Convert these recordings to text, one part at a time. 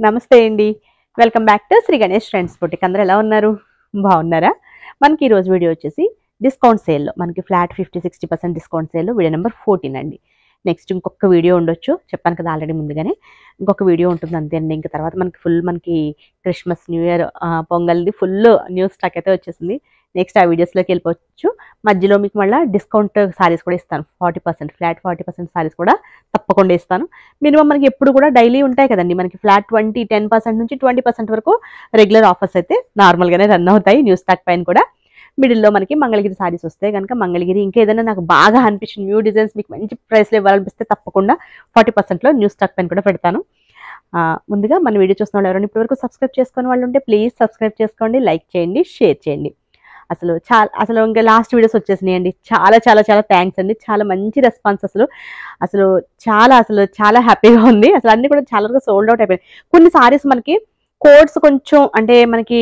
నమస్తే అండి, welcome back to Shri Ganesh friends boutique. అందరూ ఎలా ఉన్నారు? బాగున్నారా? మనకి ఈ రోజు వీడియో వచ్చేసి డిస్కౌంట్ సేల్లో, మనకి ఫ్లాట్ 50-60% డిస్కౌంట్ సేల్లో వీడియో నెంబర్ 14 అండి. నెక్స్ట్ ఇంకొక వీడియో ఉండొచ్చు, చెప్పాను కదా ఆల్రెడీ ముందుగానే. ఇంకొక వీడియో ఉంటుంది అంతే అండి. ఇంకా తర్వాత మనకి క్రిస్మస్, న్యూ ఇయర్, పొంగల్ది ఫుల్ న్యూ స్టాక్ అయితే వచ్చేసింది. నెక్స్ట్ ఆ వీడియోస్లోకి వెళ్ళిపోవచ్చు. మధ్యలో మీకు మళ్ళీ డిస్కౌంట్ సారీస్ కూడా ఇస్తాను. 40%, ఫ్లాట్ 40% సారీస్ కూడా తప్పకుండా ఇస్తాను. మినిమం మనకి ఎప్పుడు కూడా డైలీ ఉంటాయి కదండి, మనకి ఫ్లాట్ 10% నుంచి 20% వరకు రెగ్యులర్ ఆఫర్స్ అయితే నార్మల్గానే రన్ అవుతాయి. న్యూ స్టాక్ పైన కూడా మిడిల్లో మనకి మంగళగిరి సారీస్ వస్తాయి కనుక, మంగళగిరి ఇంకా ఏదైనా నాకు బాగా అనిపించిన న్యూ డిజైన్స్ మీకు మంచి ప్రైస్లో ఇవ్వాలనిపిస్తే తప్పకుండా 40%లో న్యూ స్టాక్ పైన కూడా పెడతాను. ముందుగా మన వీడియో చూస్తున్న వాళ్ళు ఎవరైనా ఇప్పటివరకు సబ్స్క్రైబ్ చేసుకునే వాళ్ళు ఉంటే ప్లీజ్ సబ్స్క్రైబ్ చేసుకోండి, లైక్ చేయండి, షేర్ చేయండి. అసలు ఇంకా లాస్ట్ వీడియోస్ వచ్చేసినాయి అండి. చాలా చాలా చాలా థ్యాంక్స్ అండి. చాలా మంచి రెస్పాన్స్. అసలు చాలా హ్యాపీగా ఉంది. అసలు అన్ని కూడా చాలా వరకు సోల్డ్ అవుట్ అయిపోయాయి. కొన్ని సారీస్ మనకి కోడ్స్ కొంచెం అంటే మనకి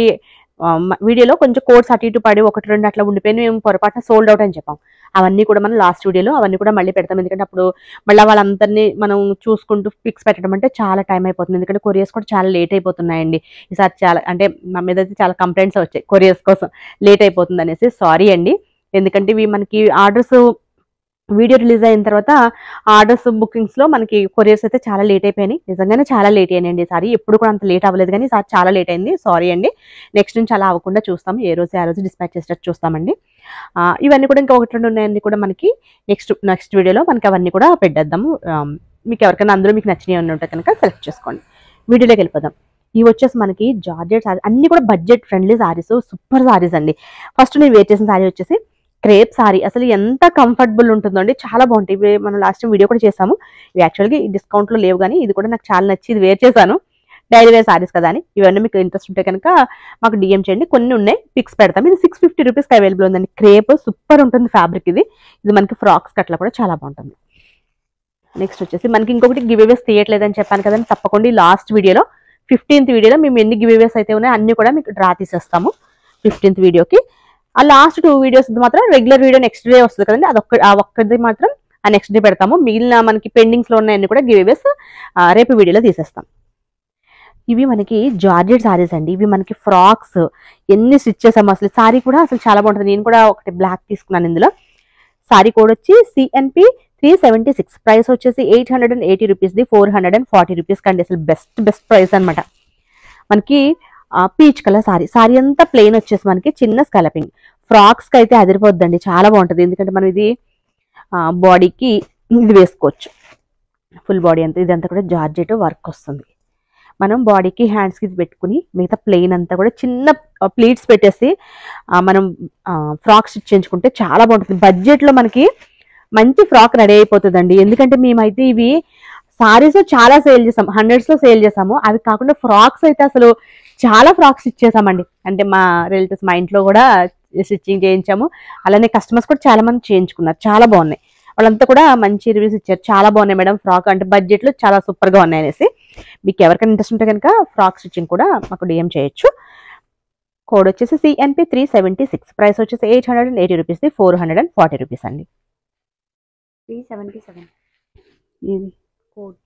వీడియోలో కొంచెం కోడ్స్ అటు ఇటు పడి 1-2 అట్లా ఉండిపోయి మేము పొరపాటున సోల్డ్ అవుట్ అని చెప్పాం. అవన్నీ కూడా మనం లాస్ట్ వీడియోలో అవన్నీ కూడా మళ్ళీ పెడతాం. ఎందుకంటే అప్పుడు మళ్ళీ వాళ్ళందరినీ మనం చూసుకుంటూ పిక్స్ పెట్టడం అంటే చాలా టైం అయిపోతుంది. ఎందుకంటే కొరియర్స్ కూడా చాలా లేట్ అయిపోతున్నాయండి. ఈసారి చాలా అంటే మా మీద అయితే చాలా కంప్లైంట్స్ వచ్చాయి కొరియర్స్ కోసం లేట్ అయిపోతుంది అనేసి. సారీ అండి, ఎందుకంటే ఇవి మనకి ఆర్డర్స్ వీడియో రిలీజ్ అయిన తర్వాత ఆర్డర్స్ బుకింగ్స్లో మనకి కొరియర్స్ అయితే చాలా లేట్ అయిపోయినాయి. నిజంగానే చాలా లేట్ అయినాయండి ఈసారి. ఎప్పుడు కూడా అంత లేట్ అవ్వలేదు, కానీ ఈసారి చాలా లేట్ అయింది. సారీ అండి. నెక్స్ట్ నుంచి అలా అవ్వకుండా చూస్తాం, ఏ రోజు ఆ రోజు డిస్పాచ్ చేసేటట్టు చూస్తామండి. ఇవన్నీ కూడా ఇంకా 1-2 ఉన్నాయన్నీ కూడా మనకి నెక్స్ట్ వీడియోలో మనకి అవన్నీ కూడా పెట్టేద్దాము. మీకు ఎవరికైనా అందులో మీకు నచ్చినవి ఉంటే కనుక సెలెక్ట్ చేసుకోండి. వీడియోలోకి వెళ్ళిపోదాం. ఇవి వచ్చేసి మనకి జార్జెట్ సారీస్, అన్ని కూడా budget friendly saris, super saris అండి. ఫస్ట్ నేను వేర్ చేసిన సారీ వచ్చేసి క్రేప్ సారీ. అసలు ఎంత కంఫర్టబుల్ ఉంటుందో అండి, చాలా బాగుంటాయి. ఇవి మనం లాస్ట్ వీడియో కూడా చేసాము. ఇవి యాక్చువల్గా ఈ డిస్కౌంట్లో లేవు, కానీ ఇది కూడా నాకు చాలా నచ్చి ఇది వేర్ చేశాను. డైలీ వేర్ సారీస్ కదా అని. ఇవన్నీ మీకు ఇంట్రెస్ట్ ఉంటే కనుక మాకు డిఎం చేయండి. కొన్ని ఉన్నాయి, పిక్స్ పెడతాం. ఇది 650 రూపీస్కి అవైలబుల్ ఉందండి. క్రేప్ సూపర్ ఉంటుంది ఫ్యాబ్రిక్. ఇది మనకి ఫ్రాక్స్ కట్లా కూడా చాలా బాగుంటుంది. నెక్స్ట్ వచ్చేసి మనకి ఇంకొకటి గివ్ అవేస్ తీయట్లేదని చెప్పాను కదండి. తప్పకుండా లాస్ట్ వీడియోలో 15th వీడియోలో మేము ఎన్ని గివ్ అవేస్ అయితే ఉన్నాయో అన్ని కూడా మీకు డ్రా తీసేస్తాము 15th వీడియోకి. ఆ లాస్ట్ 2 వీడియోస్ మాత్రం రెగ్యులర్ వీడియో నెక్స్ట్ డే వస్తుంది కదండి, ఆ ఒక్కది మాత్రం ఆ నెక్స్ట్ డే పెడతాము. మిగిలిన మనకి పెండింగ్స్లో ఉన్నాయన్నీ కూడా గివ్ అవేస్ రేపు వీడియోలో తీసేస్తాం. ఇవి మనకి జార్జెట్ సారీస్ అండి. ఇవి మనకి ఫ్రాక్స్ ఎన్ని స్టిచ్ చేసాము. అసలు సారీ కూడా అసలు చాలా బాగుంటుంది. నేను కూడా ఒకటి బ్లాక్ తీసుకున్నాను. ఇందులో సారీ కోడ్ వచ్చి CNP 376, ప్రైస్ వచ్చేసి 880 రూపీస్ది 440 రూపీస్ కండి. అసలు బెస్ట్ ప్రైస్ అనమాట. మనకి పీచ్ కలర్ సారీ అంతా ప్లెయిన్ వచ్చేసి మనకి చిన్న స్కాలపింగ్. ఫ్రాక్స్కి అయితే అదిరిపోద్దండి, చాలా బాగుంటుంది. ఎందుకంటే మనం ఇది బాడీకి ఇది వేసుకోవచ్చు. ఫుల్ బాడీ అంతా ఇదంతా కూడా జార్జెట్ వర్క్ వస్తుంది. మనం బాడీకి హ్యాండ్స్కి ఇది పెట్టుకుని మిగతా ప్లెయిన్ అంతా కూడా చిన్న ప్లీట్స్ పెట్టేసి మనం ఫ్రాక్ స్టిచ్ చేయించుకుంటే చాలా బాగుంటుంది. బడ్జెట్లో మనకి మంచి ఫ్రాక్ రెడీ అయిపోతుందండి. ఎందుకంటే మేమైతే ఇవి సారీస్ చాలా సేల్ చేసాం, 100s సేల్ చేసాము. అవి కాకుండా ఫ్రాక్స్ అయితే అసలు చాలా ఫ్రాక్స్ స్టిచ్ చేసామండి. అంటే మా రిలేటివ్స్, మా ఇంట్లో కూడా స్టిచ్చింగ్ చేయించాము. అలానే కస్టమర్స్ కూడా చాలా మంది చేయించుకున్నారు, చాలా బాగున్నాయి. వాళ్ళంతా కూడా మంచి రివ్యూస్ ఇచ్చారు. చాలా బాగున్నాయి మేడం ఫ్రాక్, అంటే బడ్జెట్లో చాలా సూపర్గా ఉన్నాయి అనేసి. మీకు ఎవరికైనా ఇంట్రెస్ట్ ఉంటే కనుక ఫ్రాక్ స్టిచ్చింగ్ కూడా మాకు డిఎం చేయొచ్చు. కోడ్ వచ్చేసి CNP 376, ప్రైస్ వచ్చేసి 880 రూపీస్ది 440 రూపీస్ అండి. 377 ఇది కోడ్,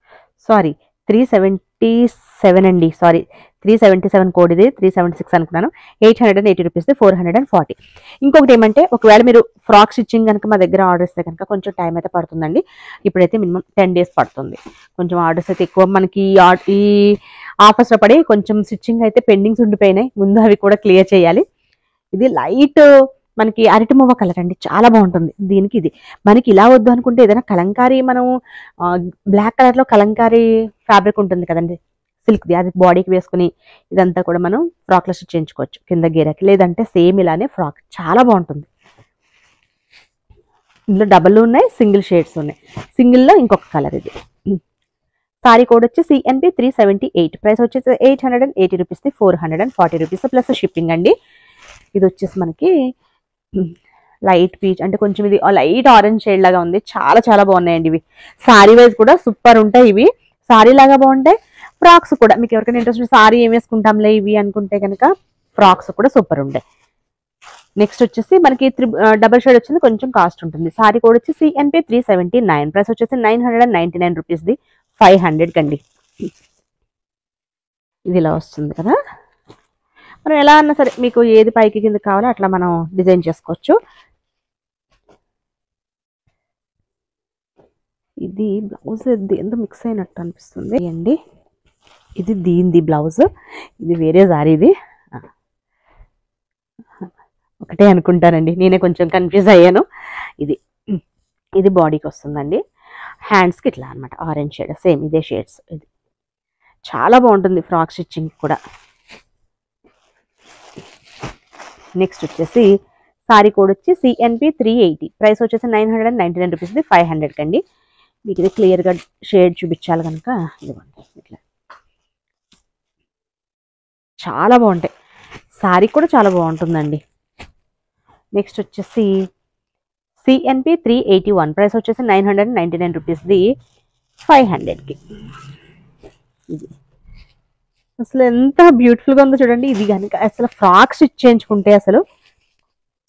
సారీ 377 అండి, సారీ 377 కోడ్. ఇది 376 అనుకున్నాను. 880 రూపీస్ది 440. ఇంకొకటి ఏమంటే, ఒకవేళ మీరు ఫ్రాక్ స్టిచ్చింగ్ కనుక మా దగ్గర ఆర్డర్ ఇస్తే కనుక కొంచెం టైం అయితే పడుతుందండి. ఇప్పుడైతే మినిమం 10 days పడుతుంది. కొంచెం ఆర్డర్స్ అయితే ఎక్కువ మనకి ఈ ఆఫర్స్లో పడి కొంచెం స్టిచ్చింగ్ అయితే పెండింగ్స్ ఉండిపోయినాయి. ముందు అవి కూడా క్లియర్ చేయాలి. ఇది లైట్ మనకి అరటి మువ్వ కలర్ అండి, చాలా బాగుంటుంది. దీనికి ఇది మనకి ఇలా వద్దు అనుకుంటే ఏదైనా కలంకారీ, మనం బ్లాక్ కలర్లో కలంకారీ ఫ్యాబ్రిక్ ఉంటుంది కదండి, సిల్క్ది, అది బాడీకి వేసుకుని ఇదంతా కూడా మనం ఫ్రాక్లో స్టిచ్ చేయించుకోవచ్చు కింద గేరకి. లేదంటే సేమ్ ఇలానే ఫ్రాక్ చాలా బాగుంటుంది. ఇందులో డబల్ ఉన్నాయి, సింగిల్ షేడ్స్ ఉన్నాయి. సింగిల్లో ఇంకొక కలర్. ఇది సారీ కోడ్ వచ్చి CNP 378, ప్రైస్ వచ్చేసి 880 రూపీస్ది 440 రూపీస్ ప్లస్ షిప్పింగ్ అండి. ఇది వచ్చేసి మనకి లైట్ పీచ్, అంటే కొంచెం ఇది లైట్ ఆరెంజ్ షేడ్ లాగా ఉంది. చాలా చాలా బాగున్నాయండి ఇవి. సారీ వైజ్ కూడా సూపర్ ఉంటాయి. ఇవి సారీ లాగా బాగుంటాయి. ఫ్రాక్స్ కూడా మీకు ఎవరికైనా ఇంట్రెస్ట్ సారీ ఏం వేసుకుంటాంలే ఇవి అనుకుంటే కనుక ఫ్రాక్స్ కూడా సూపర్ ఉంటాయి. నెక్స్ట్ వచ్చేసి మనకి డబల్ షేడ్ వచ్చింది, కొంచెం కాస్ట్ ఉంటుంది. సారీ కోడ్ వచ్చి CNP 379, ప్రైస్ వచ్చేసి 999 రూపీస్ది, 500 కండి. ఇది ఇలా వస్తుంది కదా. మనం ఎలా అన్నా సరే మీకు ఏది పైకి కింద కావాలో అట్లా మనం డిజైన్ చేసుకోవచ్చు. ఇది బ్లౌజ్ ఎంత మిక్స్ అయినట్టు అనిపిస్తుంది అండి. ఇది దీనిది బ్లౌజ్, ఇది వేరే సారీది, ఒకటే అనుకుంటానండి, నేనే కొంచెం కన్ఫ్యూజ్ అయ్యాను. ఇది బాడీకి వస్తుందండి, హ్యాండ్స్కి ఇట్లా అనమాట, ఆరెంజ్ షేడ్, సేమ్ ఇదే షేడ్స్. ఇది చాలా బాగుంటుంది ఫ్రాక్ స్టిచ్చింగ్ కూడా. నెక్స్ట్ వచ్చేసి సారీ కోడ్ వచ్చి CNP 380, ప్రైస్ వచ్చేసి 999 రూపీస్ది, 500 కండి. మీకు ఇది క్లియర్గా షేడ్ చూపించాలి కనుక ఇదిగోండి ఇట్లా. చాలా బాగుంటాయి, సారీ కూడా చాలా బాగుంటుందండి. నెక్స్ట్ వచ్చేసి CNP 381, ప్రైస్ వచ్చేసి 999 రూపీస్ది, 500కి. ఇది అసలు ఎంత బ్యూటిఫుల్గా ఉందో చూడండి. ఇది కనుక అసలు ఫ్రాక్ స్టిచ్ చేయించుకుంటే అసలు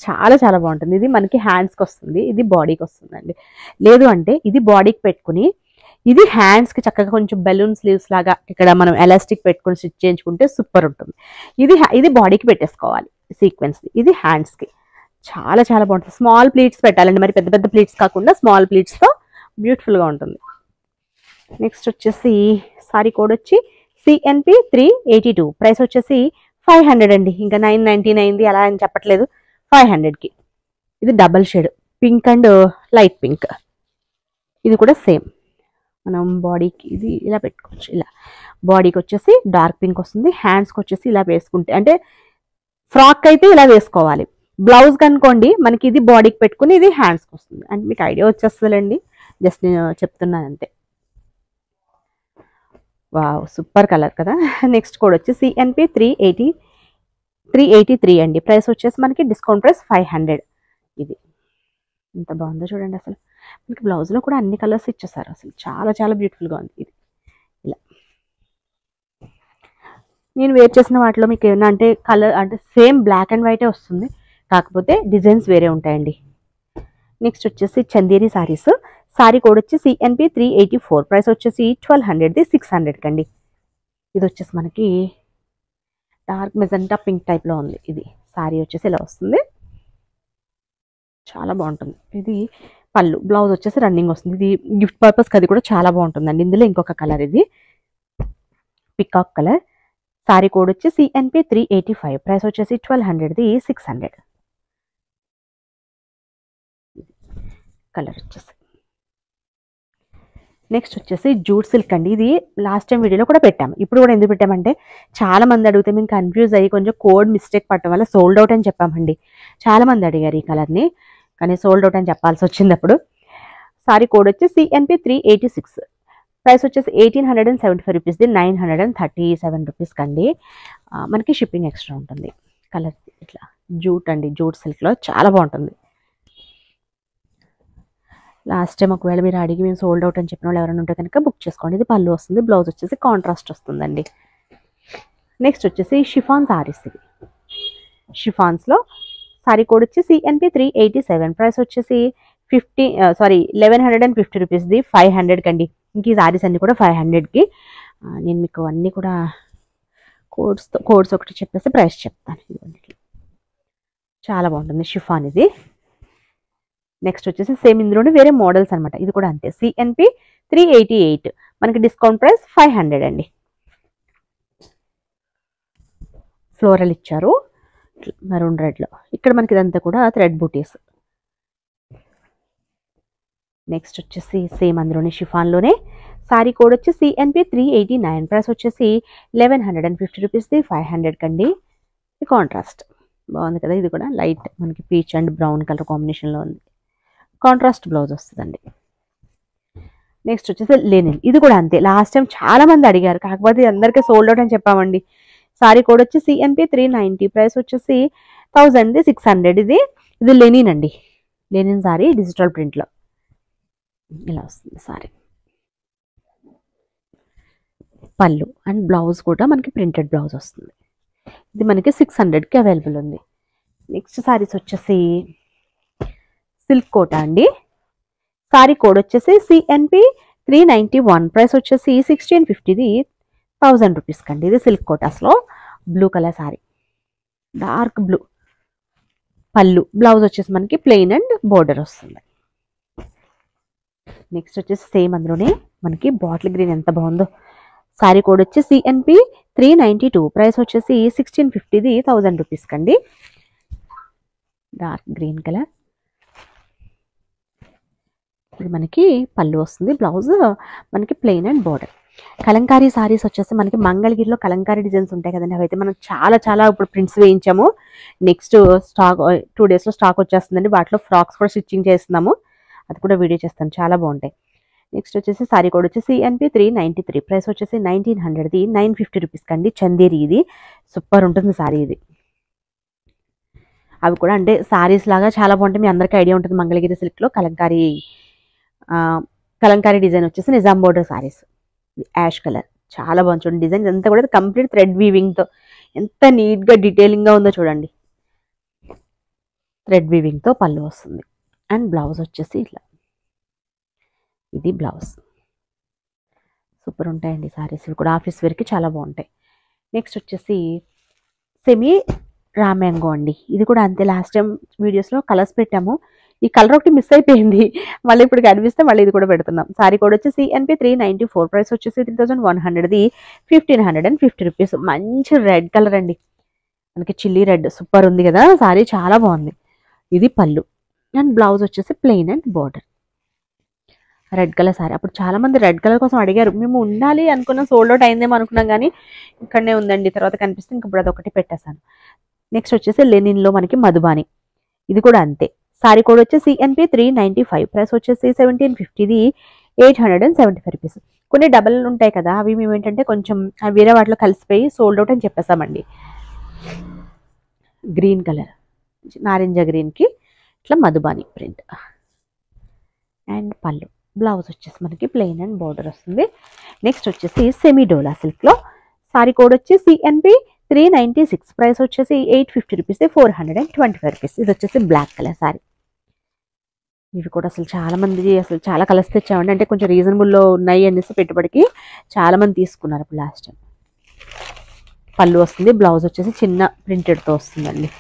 చాలా చాలా బాగుంటుంది. ఇది మనకి హ్యాండ్స్కి వస్తుంది, ఇది బాడీకి వస్తుందండి. లేదు అంటే ఇది బాడీకి పెట్టుకుని ఇది హ్యాండ్స్కి చక్కగా కొంచెం బెలూన్ స్లీవ్స్ లాగా ఇక్కడ మనం ఎలాస్టిక్ పెట్టుకుని స్టిచ్ చేయించుకుంటే సూపర్ ఉంటుంది. ఇది బాడీకి పెట్టేసుకోవాలి సీక్వెన్స్, ఇది హ్యాండ్స్కి చాలా చాలా బాగుంటుంది. స్మాల్ ప్లీట్స్ పెట్టాలండి, మరి పెద్ద పెద్ద ప్లీట్స్ కాకుండా స్మాల్ ప్లీట్స్తో బ్యూటిఫుల్గా ఉంటుంది. నెక్స్ట్ వచ్చేసి సారీ కోడ్ వచ్చి CNP 382, ప్రైస్ వచ్చేసి 500 అండి. ఇంకా 999 అలా అని చెప్పట్లేదు, 500కి. ఇది double shade pink and light pink. ఇది కూడా సేమ్ మనం బాడీకి ఇది ఇలా పెట్టుకోవచ్చు. ఇలా బాడీకి వచ్చేసి డార్క్ పింక్ వస్తుంది, హ్యాండ్స్కి వచ్చేసి ఇలా వేసుకుంటే, అంటే ఫ్రాక్ అయితే ఇలా వేసుకోవాలి. బ్లౌజ్ కనుకోండి మనకి ఇది బాడీకి పెట్టుకుని ఇది హ్యాండ్స్కి వస్తుంది. అంటే మీకు ఐడియా వచ్చేస్తుందండి, జస్ట్ నేను చెప్తున్నాను అంతే. వావ్, సూపర్ కలర్ కదా. నెక్స్ట్ కోడ్ వచ్చి CNP 383 అండి, ప్రైస్ వచ్చేసి మనకి డిస్కౌంట్ ప్రైస్ 500. ఇది ఎంత బాగుందో చూడండి. అసలు మనకి బ్లౌజ్లో కూడా అన్ని కలర్స్ ఇచ్చేసారు, అసలు చాలా చాలా బ్యూటిఫుల్గా ఉంది. ఇది ఇలా నేను వేర్ చేసిన వాటిలో మీకు ఏమన్నా అంటే కలర్ అంటే సేమ్ బ్లాక్ అండ్ వైటే వస్తుంది, కాకపోతే డిజైన్స్ వేరే ఉంటాయండి. నెక్స్ట్ వచ్చేసి చందేరి సారీస్, సారీ కోడ్ వచ్చి CNP 384, ప్రైస్ వచ్చేసి 1200ది, 600 కండి. ఇది వచ్చేసి మనకి డార్క్ మెజెంటా పింక్ టైప్లో ఉంది. ఇది సారీ వచ్చేసి ఇలా వస్తుంది, చాలా బాగుంటుంది. ఇది పళ్ళు, బ్లౌజ్ వచ్చేసి రన్నింగ్ వస్తుంది. ఇది గిఫ్ట్ పర్పస్కి అది కూడా చాలా బాగుంటుందండి. ఇందులో ఇంకొక కలర్, ఇది పికాక్ కలర్. సారీ కోడ్ వచ్చి CNP 385, ప్రైస్ వచ్చేసి 1200ది, 600 కలర్ వచ్చేసి. నెక్స్ట్ వచ్చేసి జూట్ సిల్క్ అండి. ఇది లాస్ట్ టైం వీడియోలో కూడా పెట్టాము, ఇప్పుడు కూడా ఎందుకు పెట్టామంటే చాలా మంది అడిగితే మేము కన్ఫ్యూజ్ అయ్యి కొంచెం కోడ్ మిస్టేక్ పట్టడం వల్ల సోల్డ్ అవుట్ అని చెప్పామండి. చాలా మంది అడిగారు ఈ కలర్ని, కానీ సోల్డ్ అవుట్ అని చెప్పాల్సి వచ్చింది అప్పుడు. సారీ కోడ్ వచ్చి CNP 386, ప్రైస్ వచ్చేసి 1875 రూపీస్ది, 937 రూపీస్ కండి. మనకి షిప్పింగ్ ఎక్స్ట్రా ఉంటుంది. కలర్ ఇట్లా జూట్ అండి, జూట్ సిల్క్లో చాలా బాగుంటుంది. లాస్ట్ టైం ఒకవేళ మీరు అడిగి మేము సోల్డ్ అవుట్ అని చెప్పిన వాళ్ళు ఎవరైనా ఉంటే కనుక బుక్ చేసుకోండి. ఇది పళ్ళు వస్తుంది, బ్లౌజ్ వచ్చేసి కాంట్రాస్ట్ వస్తుందండి. నెక్స్ట్ వచ్చేసి షిఫాన్ సారీస్. ఇది షిఫాన్స్లో సారీ కోడ్ వచ్చి CNP 387, ప్రైస్ వచ్చేసి 1150 రూపీస్ది, 500 కండి. ఇంక ఈ సారీస్ అన్నీ కూడా 500కి. నేను మీకు అన్నీ కూడా కోడ్స్ ఒకటి చెప్పేసి ప్రైస్ చెప్తాను. చాలా బాగుంటుంది షిఫాన్ ఇది. నెక్స్ట్ వచ్చేసి సేమ్ ఇందులోనే వేరే మోడల్స్ అనమాట. ఇది కూడా అంతే, CNP 388, మనకి డిస్కౌంట్ ప్రైస్ 500 అండి. ఫ్లోరల్ ఇచ్చారు మెరూన్ రెడ్లో. ఇక్కడ మనకి ఇదంతా కూడా థ్రెడ్ బూటీస్. నెక్స్ట్ వచ్చేసి సేమ్ అందులోనే షిఫాన్లోనే సారీ కోడ్ వచ్చి CNP 389, ప్రైస్ వచ్చేసి 1150 రూపీస్ది, 500 కండి. ఇది కాంట్రాస్ట్ బాగుంది కదా. ఇది కూడా లైట్ మనకి పీచ్ అండ్ బ్రౌన్ కలర్ కాంబినేషన్లో ఉంది. కాంట్రాస్ట్ బ్లౌజ్ వస్తుందండి. నెక్స్ట్ వచ్చేసి లెనిన్. ఇది కూడా అంతే, లాస్ట్ టైం చాలా మంది అడిగారు, కాకపోతే అందరికీ సోల్డ్ అవుట్ అని చెప్పామండి. సారీ కోడ్ వచ్చి CNP 390, ప్రైస్ వచ్చేసి 1000ది, 600. ఇది లెనిన్ అండి, లెనిన్ సారీ డిజిటల్ ప్రింట్లో ఇలా వస్తుంది సారీ. పళ్ళు అండ్ బ్లౌజ్ కూడా మనకి ప్రింటెడ్ బ్లౌజ్ వస్తుంది. ఇది మనకి 600కి అవైలబుల్ ఉంది. నెక్స్ట్ సారీస్ వచ్చేసి సిల్క్ కోట అండి. సారీ కోడ్ వచ్చేసి సిఎన్పి 391, ప్రైస్ వచ్చేసి 1650, 1000 రూపీస్ కండి. ఇది సిల్క్ కోటాస్లో blue colour sari, dark blue. పళ్ళు, బ్లౌజ్ వచ్చేసి మనకి ప్లెయిన్ అండ్ బోర్డర్ వస్తుంది. నెక్స్ట్ వచ్చేసి సేమ్ అందులోనే మనకి బాటిల్ గ్రీన్ ఎంత బాగుందో. సారీ కోడ్ వచ్చి సిఎన్పి 392, ప్రైస్ వచ్చేసి 1650, 1000 రూపీస్ కండి. Dark green colour. ఇది మనకి పళ్ళు వస్తుంది, బ్లౌజ్ మనకి plain and border. Kalamkari saris వచ్చేసి మనకి మంగళగిరిలో కలంకారీ డిజైన్స్ ఉంటాయి కదండి, అవైతే మనం చాలా ఇప్పుడు ప్రింట్స్ వేయించాము. నెక్స్ట్ స్టాక్ 2 డేస్లో స్టాక్ వచ్చేస్తుందండి. వాటిలో ఫ్రాక్స్ కూడా స్టిచ్చింగ్ చేస్తున్నాము, అది కూడా వీడియో చేస్తాను, చాలా బాగుంటాయి. నెక్స్ట్ వచ్చేసి సారీ కోడ్ వచ్చి సిఎన్పి 393, ప్రైస్ వచ్చేసి 1900, 950 రూపీస్ కండి. చందేరి, ఇది సూపర్ ఉంటుంది సారీ. ఇది అవి కూడా అంటే సారీస్ లాగా చాలా బాగుంటాయి. మీ అందరికీ ఐడియా ఉంటుంది మంగళగిరి సిల్క్లో కలంకారీ డిజైన్ వచ్చేసి Nizam border saris. Ash colour చాలా బాగుంది చూడండి. డిజైన్ అంతా కూడా కంప్లీట్ థ్రెడ్ వీవింగ్తో ఎంత నీట్గా డీటెయిలింగ్గా ఉందో చూడండి. థ్రెడ్ వీవింగ్తో పళ్ళు వస్తుంది అండ్ బ్లౌజ్ వచ్చేసి ఇట్లా. ఇది బ్లౌజ్. సూపర్ ఉంటాయండి సారీస్, ఇవి కూడా ఆఫీస్ వేర్కి చాలా బాగుంటాయి. నెక్స్ట్ వచ్చేసి సెమీ రామ్యాంగో అండి. ఇది కూడా అంతే, లాస్ట్ టైం వీడియోస్లో కలర్స్ పెట్టాము, ఈ కలర్ ఒకటి మిస్ అయిపోయింది, మళ్ళీ ఇప్పుడు కనిపిస్తే మళ్ళీ ఇది కూడా పెడుతున్నాం. సారీ కోడ్ వచ్చి సిఎన్పి 394, ప్రైస్ వచ్చేసి 3100, 1550 రూపీస్. మంచి రెడ్ కలర్ అండి, మనకి చిల్లీ రెడ్ సూపర్ ఉంది కదా సారీ, చాలా బాగుంది. ఇది పళ్ళు అండ్ బ్లౌజ్ వచ్చేసి plain and border. Red colour sorry. అప్పుడు చాలా మంది రెడ్ కలర్ కోసం అడిగారు, మేము ఉండాలి అనుకున్నాం, సోల్డ్ అవుట్ అయిందేమో అనుకున్నాం, కానీ ఇక్కడనే ఉందండి. తర్వాత కనిపిస్తే ఇంక ఇప్పుడు అదొకటి పెట్టేశాను. నెక్స్ట్ వచ్చేసి లెనిన్లో మనకి మధుబాని, ఇది కూడా అంతే. సారీ కోడ్ వచ్చి సిఎన్పి 395, ప్రైస్ వచ్చేసి 1750, 875 రూపీస్. కొన్ని డబల్ ఉంటాయి కదా, అవి మేము ఏంటంటే కొంచెం వేరే వాటిలో కలిసిపోయి సోల్డ్ అవుట్ అని చెప్పేసామండి. గ్రీన్ కలర్, నారింజ గ్రీన్కి ఇట్లా మధుబాని ప్రింట్ అండ్ పళ్ళు. బ్లౌజ్ వచ్చేసి మనకి ప్లెయిన్ అండ్ బోర్డర్ వస్తుంది. నెక్స్ట్ వచ్చేసి సెమీ డోలా సిల్క్లో సారీ కోడ్ వచ్చి సిఎన్పి 396, ప్రైస్ వచ్చేసి 850 రూపీస్, 425 రూపీస్. ఇది వచ్చేసి బ్లాక్ కలర్ సారీ. ఇవి కూడా అసలు చాలా కలర్స్ తెచ్చామండి, అంటే కొంచెం రీజనబుల్లో ఉన్నాయి అనేసి పెట్టుబడికి చాలామంది తీసుకున్నారు ఇప్పుడు లాస్ట్ టైం. పళ్ళు వస్తుంది, బ్లౌజ్ వచ్చేసి చిన్న ప్రింటెడ్తో వస్తుందండి.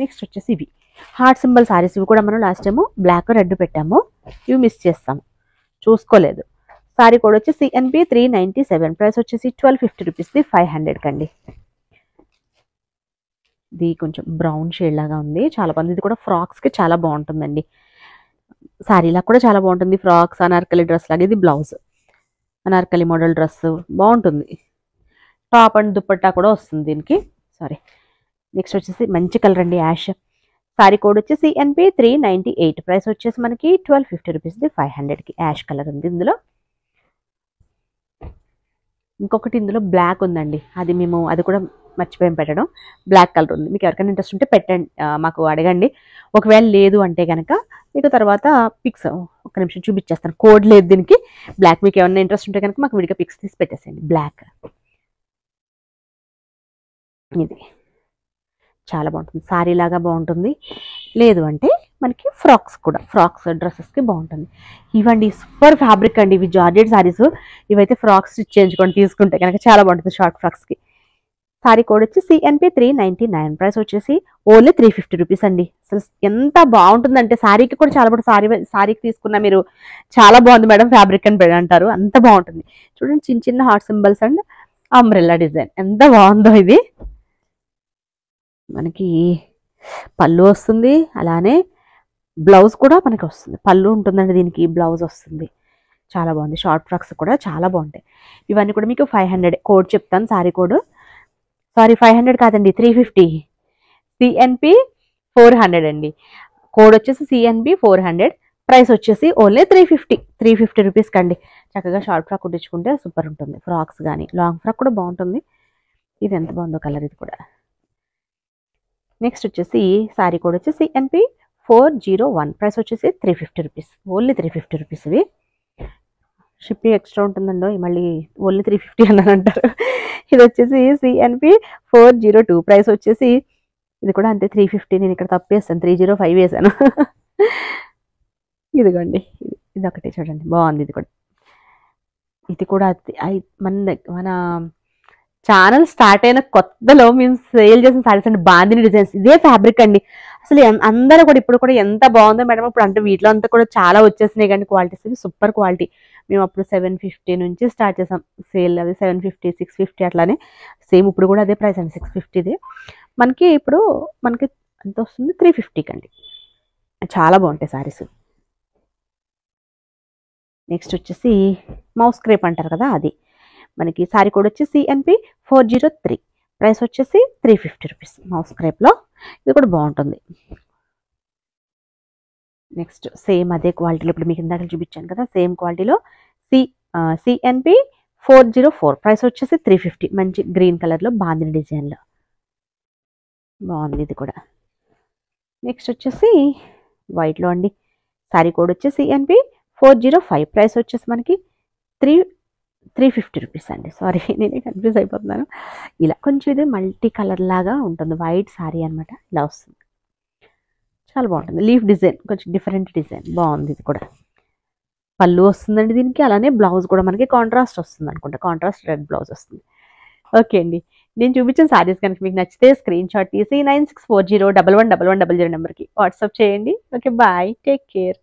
నెక్స్ట్ వచ్చేసి ఇవి హార్ట్ సింబల్ సారీస్. ఇవి కూడా మనం లాస్ట్ టైము బ్లాక్ రెడ్ పెట్టాము, ఇవి మిస్ చేస్తాము, చూసుకోలేదు. సారీ కోడ్ వచ్చి సిఎన్పి 397, ప్రైస్ వచ్చేసి 1250 రూపీస్, 500 కండి. ఇది కొంచెం బ్రౌన్ షేడ్ లాగా ఉంది, చాలా బాగుంది. ఇది కూడా ఫ్రాక్స్కి చాలా బాగుంటుందండి, శారీలా కూడా చాలా బాగుంటుంది. ఫ్రాక్స్, అనార్కలి డ్రెస్ లాగా. ఇది బ్లౌజ్, అనార్కలి మోడల్ డ్రెస్ బాగుంటుంది. టాప్ అండ్ దుపట్టా కూడా వస్తుంది దీనికి. సారీ. నెక్స్ట్ వచ్చేసి మంచి కలర్ అండి, యాష్. సారీ కోడ్ వచ్చి సిఎన్పి 398, ప్రైస్ వచ్చేసి మనకి 1250 రూపీస్, 500కి. యాష్ కలర్ ఉంది ఇందులో. ఇంకొకటి ఇందులో బ్లాక్ ఉందండి, అది కూడా మర్చిపోయాం పెట్టడం. బ్లాక్ కలర్ ఉంది, మీకు ఎవరికైనా ఇంట్రెస్ట్ ఉంటే పెట్టండి, మాకు అడగండి. ఒకవేళ లేదు అంటే కనుక మీకు తర్వాత పిక్స్ ఒక నిమిషం చూపించేస్తాను. కోడ్ లేదు దీనికి. బ్లాక్ మీకు ఏమైనా ఇంట్రెస్ట్ ఉంటే కనుక మాకు విడిగా పిక్స్ తీసి పెట్టేసేయండి. బ్లాక్ ఇది చాలా బాగుంటుంది, సారీ లాగా బాగుంటుంది. లేదు అంటే మనకి ఫ్రాక్స్ డ్రెస్సెస్కి బాగుంటుంది. ఇవండి సూపర్ ఫ్యాబ్రిక్ అండి, ఇవి జార్జెట్ సారీస్. ఇవైతే ఫ్రాక్స్ స్టిచ్ చేయించుకొని తీసుకుంటే కనుక చాలా బాగుంటుంది షార్ట్ ఫ్రాక్స్కి. సారీ కోడ్ వచ్చి సిఎన్పి 399, ప్రైస్ వచ్చేసి ఓన్లీ 350 రూపీస్ అండి. అసలు ఎంత బాగుంటుందంటే సారీకి కూడా చాలా బాగుంటుంది. సారీకి తీసుకున్న మీరు చాలా బాగుంది మేడం ఫ్యాబ్రిక్ అని అంటారు, అంత బాగుంటుంది. చూడండి చిన్న చిన్న heart symbols and umbrella design ఎంత బాగుందో. ఇది మనకి పళ్ళు వస్తుంది, అలానే బ్లౌజ్ కూడా మనకి వస్తుంది. పళ్ళు ఉంటుందండి దీనికి, బ్లౌజ్ వస్తుంది. చాలా బాగుంది. షార్ట్ ఫ్రాక్స్ కూడా చాలా బాగుంటాయి. ఇవన్నీ కూడా మీకు 500 కోడ్ చెప్తాను. సారీ కోడ్ 500 కాదండి, 350. సిఎన్పి 400 అండి. కోడ్ వచ్చేసి సిఎన్పి 400, ప్రైస్ వచ్చేసి ఓన్లీ 350 రూపీస్ కండి. చక్కగా షార్ట్ ఫ్రాక్ కుట్టించుకుంటే సూపర్ ఉంటుంది. ఫ్రాక్స్ కానీ లాంగ్ ఫ్రాక్ కూడా బాగుంటుంది. ఇది ఎంత బాగుందో కలర్, ఇది కూడా. నెక్స్ట్ వచ్చేసి సారీ కోడ్ వచ్చి సిఎన్పి 401, ప్రైస్ వచ్చేసి 350 రూపీస్, ఓన్లీ 350 రూపీస్. ఇవి షిప్పింగ్ ఎక్స్ట్రా ఉంటుందండో, మళ్ళీ ఓన్లీ 350 అని అంటారు. ఇది వచ్చేసి సిఎన్పి 402, ప్రైస్ వచ్చేసి ఇది కూడా అంతే 350. నేను ఇక్కడ తప్పేస్తాను, 305 వేసాను. ఇదిగోండి, ఇది ఒకటి చూడండి, బాగుంది. ఇది కూడా మన ఛానల్ స్టార్ట్ అయిన కొత్తలో మేము సేల్ చేసిన సారీస్ అండి, బాందిని డిజైన్స్. ఇదే ఫ్యాబ్రిక్ అండి. అసలు అందరూ కూడా ఇప్పుడు కూడా ఎంత బాగుందో మేడం. ఇప్పుడు అంటే వీటిలో అంతా కూడా చాలా వచ్చేసినాయి, కానీ క్వాలిటీస్ సూపర్ క్వాలిటీ. మేము అప్పుడు 750 నుంచి స్టార్ట్ చేసాం సేల్. అది 750, 650 అట్లానే. సేమ్ ఇప్పుడు కూడా అదే ప్రైస్ అండి, 650దే. మనకి ఇప్పుడు ఎంత వస్తుంది, 350కి అండి. చాలా బాగుంటాయి సారీస్. నెక్స్ట్ వచ్చేసి మౌస్ క్రేప్ అంటారు కదా, అది మనకి సారీ కోడ్ వచ్చి CNP 403. ప్రైస్ వచ్చేసి 350 రూపీస్ మౌస్ క్రేప్లో. ఇది కూడా బాగుంటుంది. నెక్స్ట్ సేమ్ అదే క్వాలిటీలో, ఇప్పుడు మీకు ఇందాక చూపించాను కదా, సేమ్ క్వాలిటీలో CNP 404. ప్రైస్ వచ్చేసి 350. మంచి గ్రీన్ కలర్లో బాందిని డిజైన్లో బాగుంది ఇది కూడా. నెక్స్ట్ వచ్చేసి వైట్లో అండి. సారీ కోడ్ వచ్చి CNP 405. ప్రైస్ వచ్చేసి మనకి 350 రూపీస్ అండి. సారీ, నేనే కన్ఫ్యూజ్ అయిపోతున్నాను. ఇలా కొంచెం ఇది మల్టీ కలర్ లాగా ఉంటుంది, వైట్ సారీ అనమాట. ఇలా వస్తుంది, చాలా బాగుంటుంది. లీఫ్ డిజైన్, కొంచెం డిఫరెంట్ డిజైన్, బాగుంది. ఇది కూడా పళ్ళు వస్తుందండి దీనికి. అలానే బ్లౌజ్ కూడా మనకి కాంట్రాస్ట్ వస్తుంది అనుకుంటా, కాంట్రాస్ట్ రెడ్ బ్లౌజ్ వస్తుంది. ఓకే అండి, నేను చూపించిన సారీస్ కనుక మీకు నచ్చితే స్క్రీన్ షాట్ తీసి 9640111100 నెంబర్కి వాట్సాప్ చేయండి. Okay, bye, take care.